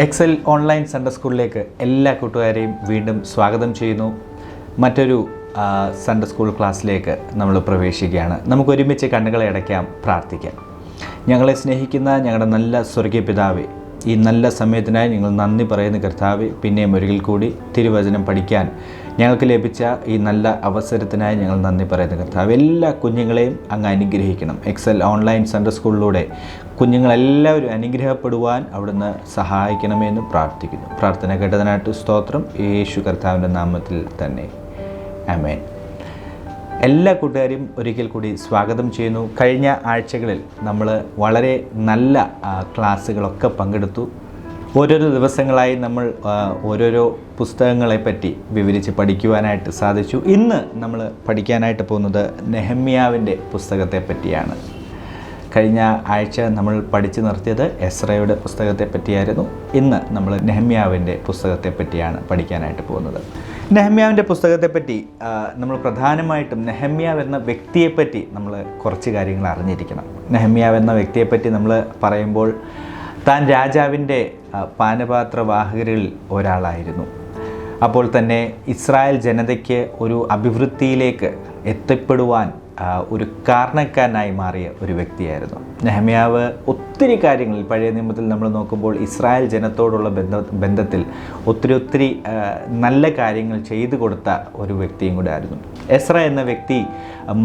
Excel online Sunday സ്കൂളിലേക്ക് എല്ലാ കൂട്ടുകാരെയും വീണ്ടും സ്വാഗതം ചെയ്യുന്നു. മറ്റൊരു സൺഡേ സ്കൂൾ ക്ലാസ്സിലേക്ക് നമ്മൾ പ്രവേശിക്കുകയാണ്. നമുക്ക് ഒരുമിച്ച് കണ്ണുകളെ അടയ്ക്കാം, പ്രാർത്ഥിക്കാം. ഞങ്ങളെ സ്നേഹിക്കുന്ന ഞങ്ങളുടെ നല്ല സ്വർഗീയ പിതാവേ, ഈ നല്ല സമയത്തിനായി ഞങ്ങൾ നന്ദി പറയുന്ന കർത്താവേ, പിന്നെയും ഒരിക്കൽ കൂടി തിരുവചനം പഠിക്കാൻ ഞങ്ങൾക്ക് ലഭിച്ച ഈ നല്ല അവസരത്തിനായി ഞങ്ങൾ നന്ദി പറയുന്ന കർത്താവ്. എല്ലാ കുഞ്ഞുങ്ങളെയും അങ്ങ് അനുഗ്രഹിക്കണം. എക്സൽ ഓൺലൈൻ സൺഡേ സ്കൂളിലൂടെ കുഞ്ഞുങ്ങളെല്ലാവരും അനുഗ്രഹപ്പെടുവാൻ അവിടുന്ന് സഹായിക്കണമെന്ന് പ്രാർത്ഥിക്കുന്നു. പ്രാർത്ഥന കേട്ടതിനായിട്ട് സ്തോത്രം. യേശു കർത്താവിൻ്റെ നാമത്തിൽ തന്നെ, ആമേൻ. എല്ലാ കൂട്ടുകാരെയും ഒരിക്കൽ കൂടി സ്വാഗതം ചെയ്യുന്നു. കഴിഞ്ഞ ആഴ്ചകളിൽ നമ്മൾ വളരെ നല്ല ക്ലാസ്സുകളൊക്കെ പങ്കെടുത്തു. ഓരോരോ ദിവസങ്ങളായി നമ്മൾ ഓരോരോ പുസ്തകങ്ങളെപ്പറ്റി വിവരിച്ച് പഠിക്കുവാനായിട്ട് സാധിച്ചു. ഇന്ന് നമ്മൾ പഠിക്കാനായിട്ട് പോകുന്നത് നെഹമ്യാവിൻ്റെ പുസ്തകത്തെ പറ്റിയാണ്. കഴിഞ്ഞ ആഴ്ച നമ്മൾ പഠിച്ചു നിർത്തിയത് എസ്രയുടെ പുസ്തകത്തെ പറ്റിയായിരുന്നു. ഇന്ന് നമ്മൾ നെഹമ്യാവിൻ്റെ പുസ്തകത്തെ പറ്റിയാണ് പഠിക്കാനായിട്ട് പോകുന്നത്. നെഹമ്യാവിൻ്റെ പുസ്തകത്തെപ്പറ്റി നമ്മൾ പ്രധാനമായിട്ടും നെഹമ്യാവ് എന്ന വ്യക്തിയെപ്പറ്റി നമ്മൾ കുറച്ച് കാര്യങ്ങൾ അറിഞ്ഞിരിക്കണം. നെഹമ്യാവ് എന്ന വ്യക്തിയെപ്പറ്റി നമ്മൾ പറയുമ്പോൾ താൻ രാജാവിൻ്റെ പാനപാത്രവാഹകരിൽ ഒരാളായിരുന്നു. അപ്പോൾ തന്നെ ഇസ്രായേൽ ജനതയ്ക്ക് ഒരു അഭിവൃദ്ധിയിലേക്ക് എത്തിപ്പെടുവാൻ ഒരു കാരണക്കാരനായി മാറിയ ഒരു വ്യക്തിയായിരുന്നു നെഹമ്യാവ്. ഒത്തിരി കാര്യങ്ങളിൽ പഴയ നിയമത്തിൽ നമ്മൾ നോക്കുമ്പോൾ ഇസ്രായേൽ ജനത്തോടുള്ള ബന്ധത്തിൽ ഒത്തിരി നല്ല കാര്യങ്ങൾ ചെയ്തു കൊടുത്ത ഒരു വ്യക്തിയും കൂടെ ആയിരുന്നു. എസ്ര എന്ന വ്യക്തി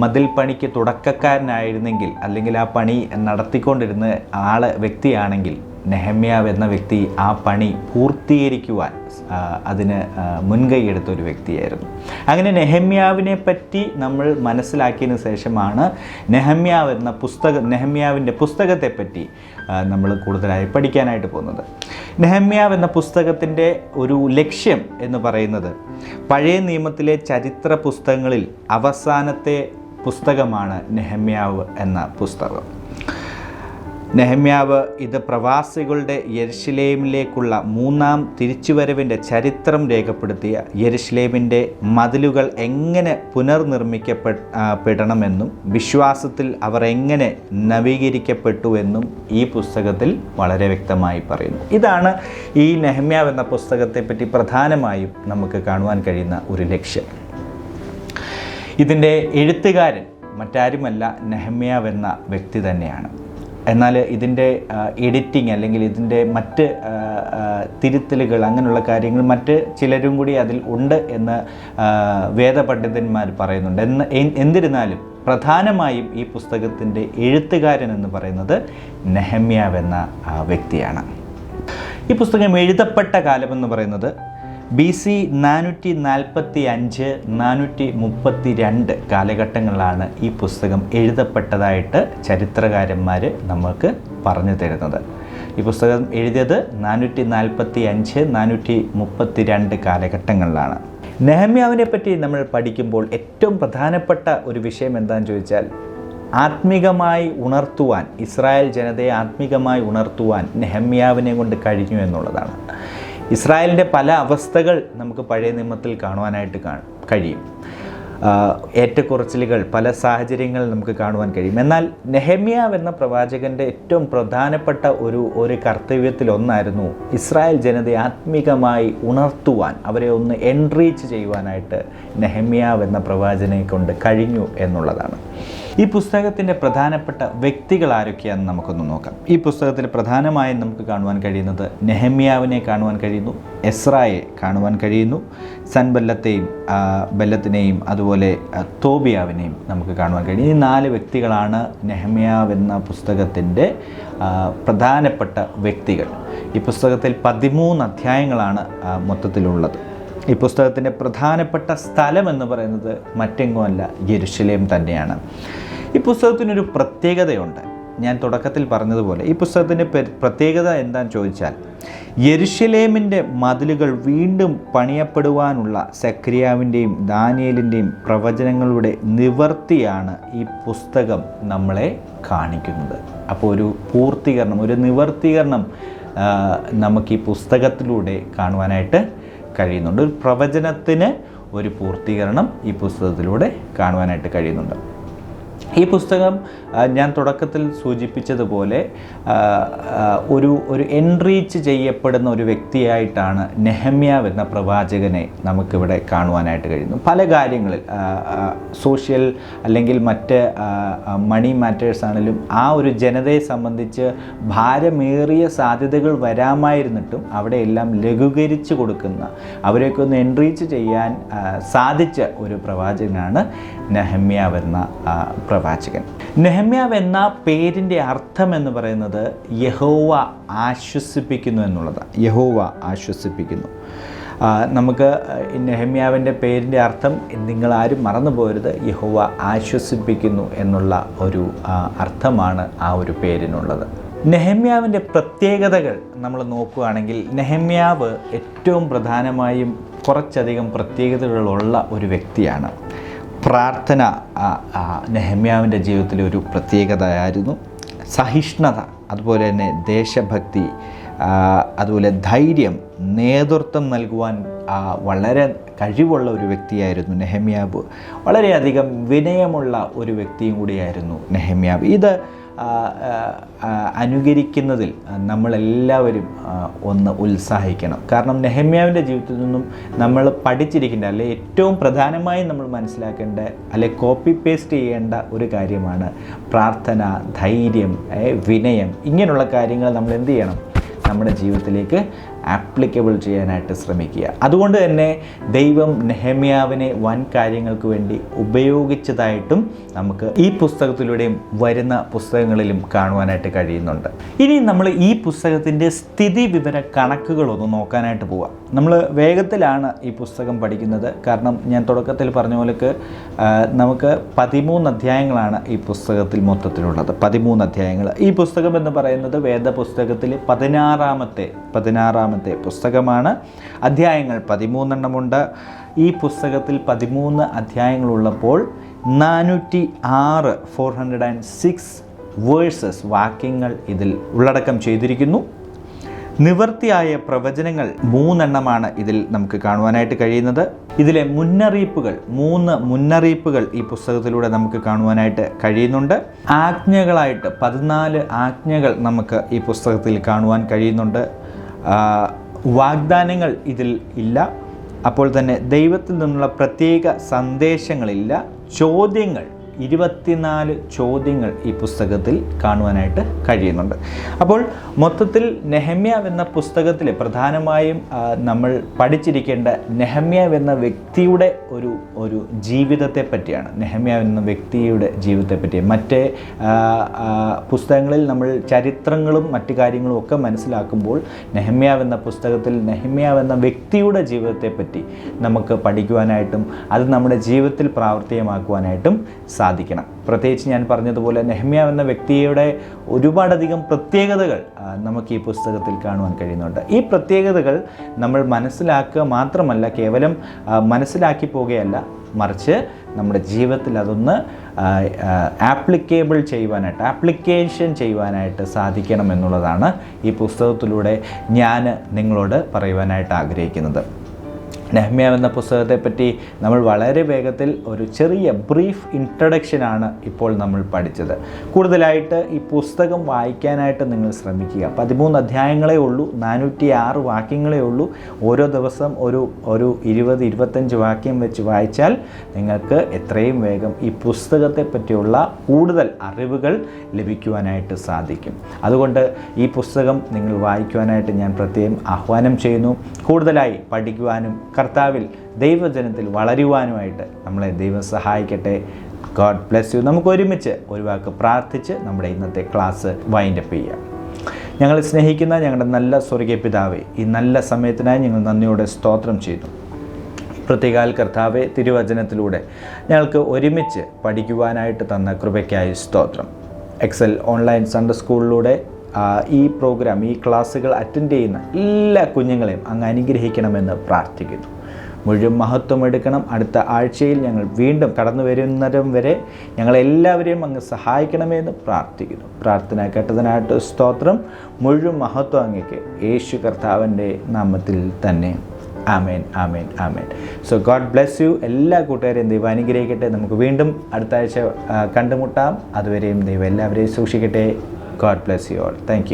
മതിൽ പണിക്ക് തുടക്കക്കാരനായിരുന്നെങ്കിൽ, അല്ലെങ്കിൽ ആ പണി നടത്തിക്കൊണ്ടിരുന്ന വ്യക്തിയാണെങ്കിൽ, നെഹമ്യാവ് എന്ന വ്യക്തി ആ പണി പൂർത്തീകരിക്കുവാൻ അതിന് മുൻകൈയെടുത്ത ഒരു വ്യക്തിയായിരുന്നു. അങ്ങനെ നെഹമ്യാവിനെ പറ്റി നമ്മൾ മനസ്സിലാക്കിയതിന് ശേഷമാണ് നെഹമ്യാവിൻ്റെ പുസ്തകത്തെപ്പറ്റി നമ്മൾ കൂടുതലായി പഠിക്കാനായിട്ട് പോകുന്നത്. നെഹമ്യാവ് എന്ന പുസ്തകത്തിൻ്റെ ഒരു ലക്ഷ്യം എന്ന് പറയുന്നത് പഴയ നിയമത്തിലെ ചരിത്ര പുസ്തകങ്ങളിൽ അവസാനത്തെ പുസ്തകമാണ് നെഹമ്യാവ് എന്ന പുസ്തകം. നെഹമ്യാവ് ഇത് പ്രവാസികളുടെ യെരുശലേമിലേക്കുള്ള മൂന്നാം തിരിച്ചുവരവിൻ്റെ ചരിത്രം രേഖപ്പെടുത്തിയ യെരുശലേമിൻ്റെ മതിലുകൾ എങ്ങനെ പുനർനിർമ്മിക്കപ്പെടണമെന്നും വിശ്വാസത്തിൽ അവർ എങ്ങനെ നവീകരിക്കപ്പെട്ടുവെന്നും ഈ പുസ്തകത്തിൽ വളരെ വ്യക്തമായി പറയുന്നു. ഇതാണ് ഈ നെഹമ്യാവ് എന്ന പുസ്തകത്തെപ്പറ്റി പ്രധാനമായും നമുക്ക് കാണുവാൻ കഴിയുന്ന ഒരു ലക്ഷ്യം. ഇതിൻ്റെ എഴുത്തുകാരൻ മറ്റാരുമല്ല, നെഹമ്യാവ് എന്ന വ്യക്തി തന്നെയാണ്. എന്നാൽ ഇതിൻ്റെ എഡിറ്റിംഗ് അല്ലെങ്കിൽ ഇതിൻ്റെ മറ്റ് തിരുത്തലുകൾ, അങ്ങനെയുള്ള കാര്യങ്ങൾ മറ്റ് ചിലരും കൂടി അതിൽ ഉണ്ട് എന്ന് വേദപണ്ഡിതന്മാർ പറയുന്നുണ്ട്. എന്നിരുന്നാലും പ്രധാനമായും ഈ പുസ്തകത്തിൻ്റെ എഴുത്തുകാരൻ എന്ന് പറയുന്നത് നെഹമ്യാവ് എന്ന വ്യക്തിയാണ്. ഈ പുസ്തകം എഴുതപ്പെട്ട കാലമെന്ന് പറയുന്നത് BC 445-432 കാലഘട്ടങ്ങളിലാണ് ഈ പുസ്തകം എഴുതപ്പെട്ടതായിട്ട് ചരിത്രകാരന്മാർ നമുക്ക് പറഞ്ഞു തരുന്നത്. ഈ പുസ്തകം എഴുതിയത് 445-432 കാലഘട്ടങ്ങളിലാണ്. നെഹമ്യാവിനെ പറ്റി നമ്മൾ പഠിക്കുമ്പോൾ ഏറ്റവും പ്രധാനപ്പെട്ട ഒരു വിഷയം എന്താണെന്ന് ചോദിച്ചാൽ, ആത്മീകമായി ഉണർത്തുവാൻ, ഇസ്രായേൽ ജനതയെ ആത്മീകമായി ഉണർത്തുവാൻ നെഹമ്യാവിനെ കൊണ്ട് കഴിഞ്ഞു എന്നുള്ളതാണ്. ഇസ്രായേലിൻ്റെ പല അവസ്ഥകൾ നമുക്ക് പഴയ നിയമത്തിൽ കാണുവാനായിട്ട് കഴിയും. ഏറ്റക്കുറച്ചിലുകൾ, പല സാഹചര്യങ്ങൾ നമുക്ക് കാണുവാൻ കഴിയും. എന്നാൽ നെഹമ്യാവ് എന്ന പ്രവാചകൻ്റെ ഏറ്റവും പ്രധാനപ്പെട്ട ഒരു കർത്തവ്യത്തിലൊന്നായിരുന്നു ഇസ്രായേൽ ജനതയെ ആത്മീകമായി ഉണർത്തുവാൻ, അവരെ ഒന്ന് എൻറീച്ച് ചെയ്യുവാനായിട്ട് നെഹമ്യാവ് എന്ന പ്രവാചകനെ കൊണ്ട് കഴിഞ്ഞു എന്നുള്ളതാണ്. ഈ പുസ്തകത്തിൻ്റെ പ്രധാനപ്പെട്ട വ്യക്തികൾ ആരൊക്കെയാണെന്ന് നമുക്കൊന്ന് നോക്കാം. ഈ പുസ്തകത്തിൽ പ്രധാനമായും നമുക്ക് കാണുവാൻ കഴിയുന്നത് നെഹമ്യാവിനെ കാണുവാൻ കഴിയുന്നു, എസ്രായെ കാണുവാൻ കഴിയുന്നു, ബെല്ലത്തിനെയും അതുപോലെ തോബിയാവിനെയും നമുക്ക് കാണുവാൻ കഴിയും. ഈ 4 വ്യക്തികളാണ് നെഹമ്യാവ് എന്ന പുസ്തകത്തിൻ്റെ പ്രധാനപ്പെട്ട വ്യക്തികൾ. ഈ പുസ്തകത്തിൽ 13 അധ്യായങ്ങളാണ് മൊത്തത്തിലുള്ളത്. ഈ പുസ്തകത്തിൻ്റെ പ്രധാനപ്പെട്ട സ്ഥലം എന്ന് പറയുന്നത് മറ്റെങ്ങുമല്ല, യെരുശലേം തന്നെയാണ്. ഈ പുസ്തകത്തിനൊരു പ്രത്യേകതയുണ്ട്. ഞാൻ തുടക്കത്തിൽ പറഞ്ഞതുപോലെ ഈ പുസ്തകത്തിൻ്റെ പ്രത്യേകത എന്താണെന്ന് ചോദിച്ചാൽ, യെരുശലേമിൻ്റെ മതിലുകൾ വീണ്ടും പണിയപ്പെടുവാനുള്ള സെഖര്യാവിൻ്റെയും ദാനിയേലിൻ്റെയും പ്രവചനങ്ങളുടെ നിവർത്തിയാണ് ഈ പുസ്തകം നമ്മളെ കാണിക്കുന്നത്. അപ്പോൾ ഒരു പൂർത്തീകരണം, ഒരു നിവർത്തീകരണം നമുക്ക് ഈ പുസ്തകത്തിലൂടെ കാണുവാനായിട്ട് കഴിയുന്നുണ്ട്. ഒരു പ്രവചനത്തിന് ഒരു പൂർത്തീകരണം ഈ പുസ്തകത്തിലൂടെ കാണുവാനായിട്ട് കഴിയുന്നുണ്ട്. ഈ പുസ്തകം ഞാൻ തുടക്കത്തിൽ സൂചിപ്പിച്ചതുപോലെ ഒരു എൻറീച്ച് ചെയ്യപ്പെടുന്ന ഒരു വ്യക്തിയായിട്ടാണ് നെഹമ്യാവ് എന്ന പ്രവാചകനെ നമുക്കിവിടെ കാണുവാനായിട്ട് കഴിയുന്നു. പല കാര്യങ്ങളിൽ സോഷ്യൽ അല്ലെങ്കിൽ മറ്റ് മണി മാറ്റേഴ്സ് ആണെങ്കിലും ആ ഒരു ജനതയെ സംബന്ധിച്ച് ഭാരമേറിയ സാധ്യതകൾ വരാമായിരുന്നിട്ടും അവിടെയെല്ലാം ലഘൂകരിച്ച് കൊടുക്കുന്ന, അവരെയൊക്കെ ഒന്ന് എൻറീച്ച് ചെയ്യാൻ സാധിച്ച ഒരു പ്രവാചകനാണ് നെഹമ്യാവ് എന്ന പ്രവാചകൻ. നെഹമ്യാവ് എന്ന പേരിൻ്റെ അർത്ഥം എന്ന് പറയുന്നത് യഹോവ ആശ്വസിപ്പിക്കുന്നു എന്നുള്ളതാണ്. യഹോവ ആശ്വസിപ്പിക്കുന്നു. നമുക്ക് നെഹമ്യാവിൻ്റെ പേരിൻ്റെ അർത്ഥം നിങ്ങളാരും മറന്നു പോകരുത്. യഹോവ ആശ്വസിപ്പിക്കുന്നു എന്നുള്ള ഒരു അർത്ഥമാണ് ആ ഒരു പേരിനുള്ളത്. നെഹമ്യാവിൻ്റെ പ്രത്യേകതകൾ നമ്മൾ നോക്കുകയാണെങ്കിൽ നെഹമ്യാവ് ഏറ്റവും പ്രധാനമായും കുറച്ചധികം പ്രത്യേകതകളുള്ള ഒരു വ്യക്തിയാണ്. പ്രാർത്ഥന നെഹമ്യാവിൻ്റെ ജീവിതത്തിലെ ഒരു പ്രത്യേകതയായിരുന്നു. സഹിഷ്ണുത, അതുപോലെ തന്നെ ദേശഭക്തി, അതുപോലെ ധൈര്യം, നേതൃത്വം നൽകുവാൻ വളരെ കഴിവുള്ള ഒരു വ്യക്തിയായിരുന്നു നെഹമ്യാവ്. വളരെയധികം വിനയമുള്ള ഒരു വ്യക്തിയും കൂടിയായിരുന്നു നെഹമ്യാവ്. ഇത് അനുകരിക്കുന്നതിൽ നമ്മളെല്ലാവരും ഒന്ന് ഉത്സാഹിക്കണം. കാരണം നെഹമ്യാവിൻ്റെ ജീവിതത്തിൽ നിന്നും നമ്മൾ പഠിച്ചിരിക്കേണ്ട, അല്ലെ ഏറ്റവും പ്രധാനമായും നമ്മൾ മനസ്സിലാക്കേണ്ട, അല്ലെ കോപ്പി പേസ്റ്റ് ചെയ്യേണ്ട ഒരു കാര്യമാണ് പ്രാർത്ഥന, ധൈര്യം, വിനയം. ഇങ്ങനെയുള്ള കാര്യങ്ങൾ നമ്മൾ എന്ത് ചെയ്യണം? നമ്മുടെ ജീവിതത്തിലേക്ക് ആപ്ലിക്കബിൾ ചെയ്യാനായിട്ട് ശ്രമിക്കുക. അതുകൊണ്ട് തന്നെ ദൈവം നെഹമ്യാവിനെ വൻ കാര്യങ്ങൾക്ക് വേണ്ടി ഉപയോഗിച്ചതായിട്ടും നമുക്ക് ഈ പുസ്തകത്തിലൂടെയും വരുന്ന പുസ്തകങ്ങളിലും കാണുവാനായിട്ട് കഴിയുന്നുണ്ട്. ഇനി നമ്മൾ ഈ പുസ്തകത്തിൻ്റെ സ്ഥിതി വിവര കണക്കുകളൊന്ന് നോക്കാനായിട്ട് പോവാം. നമ്മൾ വേഗത്തിലാണ് ഈ പുസ്തകം പഠിക്കുന്നത്. കാരണം ഞാൻ തുടക്കത്തിൽ പറഞ്ഞ പോലെ നമുക്ക് 13 അധ്യായങ്ങളാണ് ഈ പുസ്തകത്തിൽ മൊത്തത്തിലുള്ളത്. 13 അധ്യായങ്ങൾ. ഈ പുസ്തകം എന്ന് പറയുന്നത് വേദപുസ്തകത്തിൽ 16ാമത്തെ പുസ്തകമാണ്. അധ്യായങ്ങൾ 13 ഈ പുസ്തകത്തിൽ 13 അധ്യായങ്ങളുള്ളപ്പോൾ 406 വേഴ്സസ്, വാക്യങ്ങൾ ഇതിൽ ഉള്ളടക്കം ചെയ്തിരിക്കുന്നു. നിവൃത്തിയായ പ്രവചനങ്ങൾ 3 ഇതിൽ നമുക്ക് കാണുവാനായിട്ട് കഴിയുന്നത്. ഇതിലെ മുന്നറിയിപ്പുകൾ, 3 മുന്നറിയിപ്പുകൾ ഈ പുസ്തകത്തിലൂടെ നമുക്ക് കാണുവാനായിട്ട് കഴിയുന്നുണ്ട്. ആജ്ഞകളായിട്ട് 14 ആജ്ഞകൾ നമുക്ക് ഈ പുസ്തകത്തിൽ കാണുവാൻ കഴിയുന്നുണ്ട്. വാഗ്ദാനങ്ങൾ ഇതിൽ ഇല്ല. അപ്പോൾ തന്നെ ദൈവത്തിൽ നിന്നുള്ള പ്രത്യേക സന്ദേശങ്ങളില്ല. ചോദ്യങ്ങൾ, 24 ചോദ്യങ്ങൾ ഈ പുസ്തകത്തിൽ കാണുവാനായിട്ട് കഴിയുന്നുണ്ട്. അപ്പോൾ മൊത്തത്തിൽ നെഹമ്യാവ് എന്ന പുസ്തകത്തിൽ പ്രധാനമായും നമ്മൾ പഠിച്ചിരിക്കേണ്ട നെഹമ്യാവ് എന്ന വ്യക്തിയുടെ ഒരു ജീവിതത്തെ പറ്റിയാണ്. നെഹമ്യാവ് എന്ന വ്യക്തിയുടെ ജീവിതത്തെ പറ്റി. മറ്റ് പുസ്തകങ്ങളിൽ നമ്മൾ ചരിത്രങ്ങളും മറ്റു കാര്യങ്ങളും ഒക്കെ മനസ്സിലാക്കുമ്പോൾ നെഹമ്യാവ് എന്ന പുസ്തകത്തിൽ നെഹമ്യാവ് എന്ന വ്യക്തിയുടെ ജീവിതത്തെ പറ്റി നമുക്ക് പഠിക്കുവാനായിട്ടും അത് നമ്മുടെ ജീവിതത്തിൽ പ്രാവർത്തികമാക്കുവാനായിട്ടും സാധിക്കണം. പ്രത്യേകിച്ച് ഞാൻ പറഞ്ഞതുപോലെ നെഹമ്യാവ് എന്ന വ്യക്തിയുടെ ഒരുപാടധികം പ്രത്യേകതകൾ നമുക്ക് ഈ പുസ്തകത്തിൽ കാണുവാൻ കഴിയുന്നുണ്ട്. ഈ പ്രത്യേകതകൾ നമ്മൾ മനസ്സിലാക്കുക മാത്രമല്ല, കേവലം മനസ്സിലാക്കി പോകുകയല്ല, മറിച്ച് നമ്മുടെ ജീവിതത്തിൽ അതൊന്ന് ആപ്ലിക്കേഷൻ ചെയ്യുവാനായിട്ട് സാധിക്കണം എന്നുള്ളതാണ് ഈ പുസ്തകത്തിലൂടെ ഞാൻ നിങ്ങളോട് പറയുവാനായിട്ട് ആഗ്രഹിക്കുന്നത്. നെഹമ്യാവ് എന്ന പുസ്തകത്തെപ്പറ്റി നമ്മൾ വളരെ വേഗത്തിൽ ഒരു ചെറിയ ബ്രീഫ് ഇൻട്രഡക്ഷനാണ് ഇപ്പോൾ നമ്മൾ പഠിച്ചത്. കൂടുതലായിട്ട് ഈ പുസ്തകം വായിക്കാനായിട്ട് നിങ്ങൾ ശ്രമിക്കുക. 13 അധ്യായങ്ങളേ ഉള്ളൂ, 406 വാക്യങ്ങളേ ഉള്ളൂ. ഓരോ ദിവസം ഒരു 20-25 വാക്യം വെച്ച് വായിച്ചാൽ നിങ്ങൾക്ക് എത്രയും വേഗം ഈ പുസ്തകത്തെ പറ്റിയുള്ള കൂടുതൽ അറിവുകൾ ലഭിക്കുവാനായിട്ട് സാധിക്കും. അതുകൊണ്ട് ഈ പുസ്തകം നിങ്ങൾ വായിക്കുവാനായിട്ട് ഞാൻ പ്രത്യേകം ആഹ്വാനം ചെയ്യുന്നു. കൂടുതലായി പഠിക്കുവാനും കർത്താവിൽ ദൈവജനത്തിൽ വളരുവാനുമായിട്ട് നമ്മളെ ദൈവം സഹായിക്കട്ടെ. God bless U. നമുക്ക് ഒരുമിച്ച് ഒരു വാക്ക് പ്രാർത്ഥിച്ച് നമ്മുടെ ഇന്നത്തെ ക്ലാസ് വൈൻഡപ്പ് ചെയ്യാം. ഞങ്ങളെ സ്നേഹിക്കുന്ന ഞങ്ങളുടെ നല്ല സ്വർഗീയ പിതാവേ, ഈ നല്ല സമയത്തിനായി ഞങ്ങൾ നന്ദിയോടെ സ്തോത്രം ചെയ്യുന്നു. പ്രത്യേകാൽ കർത്താവെ, തിരുവചനത്തിലൂടെ ഞങ്ങൾക്ക് ഒരുമിച്ച് പഠിക്കുവാനായിട്ട് തന്ന കൃപയ്ക്കായി സ്തോത്രം. എക്സൽ ഓൺലൈൻ സൺഡേ സ്കൂളിലൂടെ ഈ പ്രോഗ്രാം, ഈ ക്ലാസ്സുകൾ അറ്റൻഡ് ചെയ്യുന്ന എല്ലാ കുഞ്ഞുങ്ങളെയും അങ്ങ് അനുഗ്രഹിക്കണമെന്ന് പ്രാർത്ഥിക്കുന്നു. മുഴുവൻ മഹത്വം എടുക്കണം. അടുത്ത ആഴ്ചയിൽ ഞങ്ങൾ വീണ്ടും കടന്നു വരുന്നതും വരെ ഞങ്ങളെല്ലാവരെയും അങ്ങ് സഹായിക്കണമെന്ന് പ്രാർത്ഥിക്കുന്നു. പ്രാർത്ഥന കേട്ടതിനായിട്ട് സ്തോത്രം. മുഴുവൻ മഹത്വം അങ്ങേക്ക് യേശു കർത്താവിൻ്റെ നാമത്തിൽ തന്നെ. Amen amen amen. So God bless you. എല്ലാ കൂട്ടുകാരെയും ദൈവം അനുഗ്രഹിക്കട്ടെ. നമുക്ക് വീണ്ടും അടുത്ത ആഴ്ച കണ്ടുമുട്ടാം. അതുവരെയും ദൈവം എല്ലാവരെയും സൂക്ഷിക്കട്ടെ. God bless you all. Thank U.